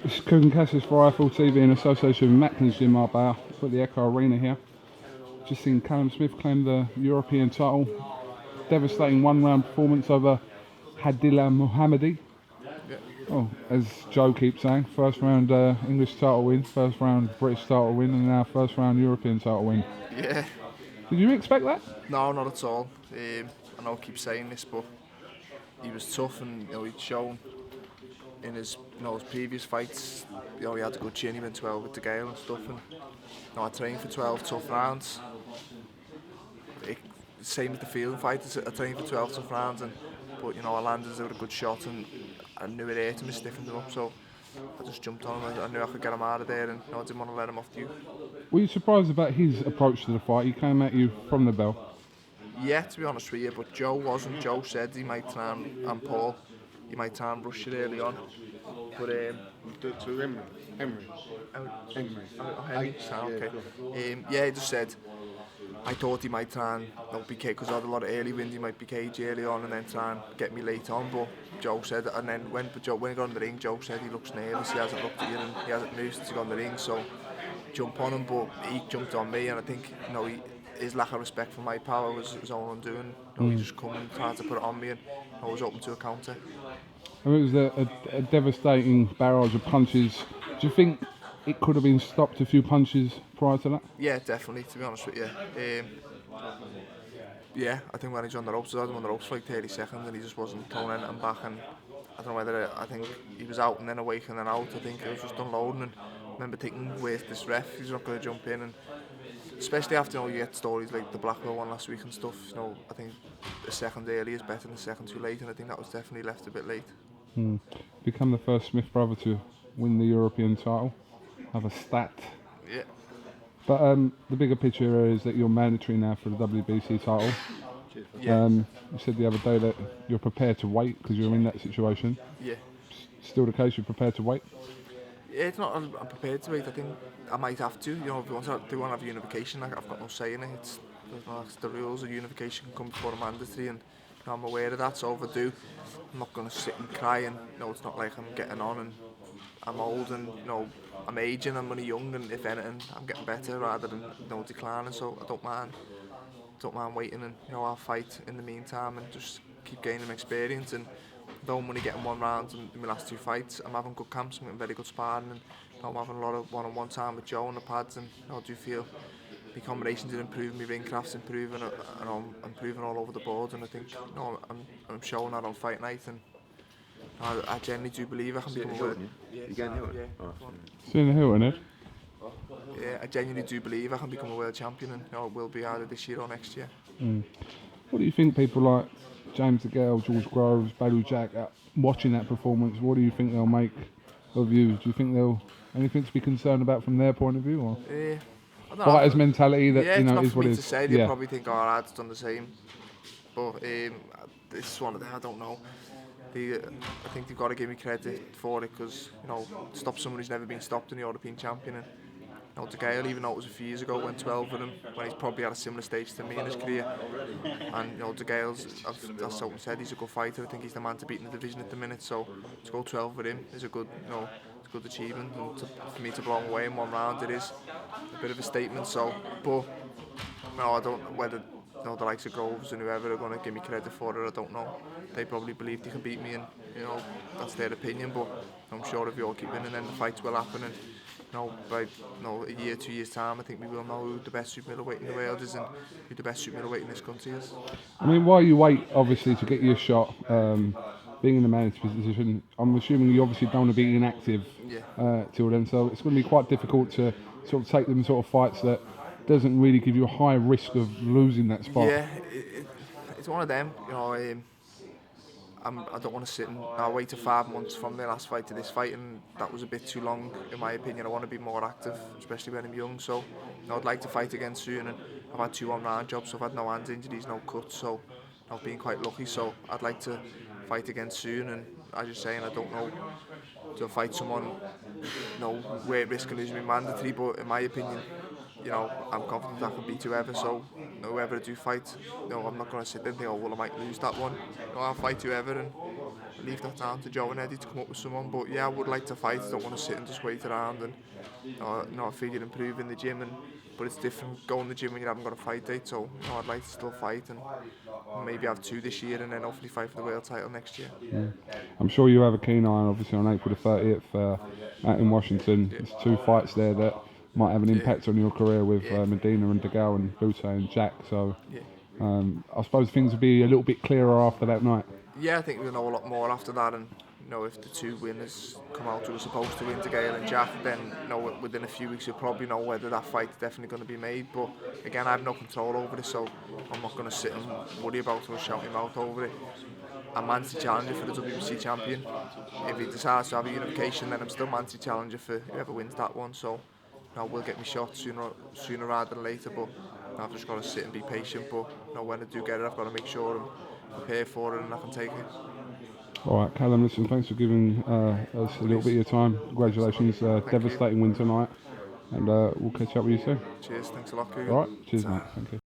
This is KUGAN CASSIUS for IFL TV in association with Macklin's Gym Marbella. Put the Echo Arena here. Just seen Callum Smith claim the European title. Devastating one-round performance over Mohoumadi. Yeah. Oh, as Joe keeps saying, first round English title win, first round British title win, and now first round European title win. Yeah. Did you expect that? No, not at all. I know I keep saying this, but he was tough, and he'd shown in his his previous fights. He had a good chin. He went 12 with the Gale and stuff, and I trained for 12 tough rounds. Same as the field fight. I trained for 12 tough rounds, but I landed with a good shot, and I knew it hurt him, it stiffened him up, so I just jumped on him. I knew I could get him out of there, and I didn't want to let him off the. Were you surprised about his approach to the fight? He came at you from the bell. Yeah, to be honest with you, but Joe wasn't. Joe said he might try and Paul, he might try and rush it early on. But to Emery. Okay. Yeah, he just said I thought he might try and be caged because I had a lot of early wins. He might be caged early on and then try and get me late on. But Joe said, and then when he got in the ring, Joe said he looks nervous. He hasn't looked at you and he hasn't moved since he got in the ring. So jump on him, but he jumped on me, and I think his lack of respect for my power was all undoing. He just come and tried to put it on me, and I was open to a counter. I mean, it was a devastating barrage of punches. Do you think it could have been stopped a few punches prior to that? Yeah, definitely, to be honest with you. Yeah, I think when he was on the ropes, I had him on the ropes for like 30 seconds and he just wasn't throwing anything back, and I don't know whether I think he was out and then awake and then out. I think it was just unloading, and I remember thinking, where's this ref? He's not going to jump in, and especially after you get stories like the Blackwell one last week and stuff. I think the second early is better than the second too late, and I think that was definitely left a bit late. Become the first Smith brother to win the European title. Have a stat. Yeah. But the bigger picture is that you're mandatory now for the WBC title. Yeah. You said the other day that you're prepared to wait because you're in that situation. Yeah. Still the case, you're prepared to wait? Yeah, it's not. I'm prepared to wait. I think I might have to. If they want to have unification, I've got no say in it. It's the rules of unification come before a mandatory, and I'm aware of that. So if I do, I'm not going to sit and cry. And it's not like I'm getting on and I'm old and I'm aging. I'm only young, and if anything, I'm getting better rather than declining. So I don't mind waiting, and I'll fight in the meantime and just keep gaining experience. And though I'm only getting one round in my last two fights, I'm having good camps, I'm getting very good sparring, and I'm having a lot of one-on-one time with Joe on the pads, and I do feel my combinations are improving, my ring craft's improving, and I'm improving all over the board, and I think I'm showing that on fight night, and I genuinely do believe I can become a world. Seeing the Hilton, Ed? Yeah, I genuinely do believe I can become a world champion, and it will be either this year or next year. What do you think people like James DeGale, George Groves, Badu Jack, watching that performance, what do you think they'll make of you? Do you think they'll anything to be concerned about from their point of view, or I don't fighters' mentality that it's not is for what me it to is? say. They'll probably think, oh, I've done the same, but this is one of them. I don't know. I think they've got to give me credit for it because stop someone who's never been stopped in the European champion. And DeGale, even though it was a few years ago, went 12 with him when he's probably at a similar stage to me in his career. And DeGale's, as someone said, he's a good fighter. I think he's the man to beat in the division at the minute. So to go 12 with him is a good, it's a good achievement. And for me to blow him away in one round, it is a bit of a statement. So, but I don't know whether the likes of Groves and whoever are going to give me credit for it. I don't know. They probably believe they can beat me, and that's their opinion. But I'm sure if we all keep winning, then the fights will happen. And by a year, 2 years time, I think we will know who the best super middleweight in the world is and who the best super middleweight in this country is. I mean, while you wait, obviously, to get your shot, being in the manager's position, I'm assuming you obviously don't want to be inactive till then, so it's going to be quite difficult to sort of take them sort of fights that doesn't really give you a high risk of losing that spot. Yeah, it's one of them. I don't want to sit and wait to 5 months from their last fight to this fight, and that was a bit too long in my opinion. I want to be more active, especially when I'm young, so I'd like to fight again soon, and I've had 2 one-round jobs, so I've had no hand injuries, no cuts, so I've been quite lucky, so I'd like to fight again soon. And as you're saying, I don't know to fight someone where it risking losing me mandatory, but in my opinion, I'm confident I can beat whoever, so whoever I do fight, I'm not going to sit there and think, oh well, I might lose that one. I'll fight whoever, and leave that down to Joe and Eddie to come up with someone. But yeah, I would like to fight. I don't want to sit and just wait around and not figure improve in the gym. But it's different going to the gym when you haven't got a fight date. So I'd like to still fight and maybe have 2 this year and then hopefully fight for the world title next year. I'm sure you have a keen eye, obviously, on April the 30th out in Washington. There's 2 fights there that might have an impact on your career with Medina and DeGale and Butte and Jack. So I suppose things will be a little bit clearer after that night. Yeah, I think we'll know a lot more after that, and if the 2 winners come out who are supposed to win, DeGale and Jack, then within a few weeks you'll probably know whether that fight's definitely going to be made. But again, I have no control over it, so I'm not going to sit and worry about it or shout him out over it. I'm Manti challenger for the WBC champion. If he decides to have a unification, then I'm still Manti challenger for whoever wins that one. So I will get me shot sooner rather than later, but I've just got to sit and be patient. But when I do get it, I've got to make sure I'm prepared for it and I can take it. All right, Callum, listen, thanks for giving us a little bit of your time. Congratulations, devastating win tonight, and we'll catch up with you soon. Cheers, thanks a lot, KUGAN. All right, cheers, mate. Thank you.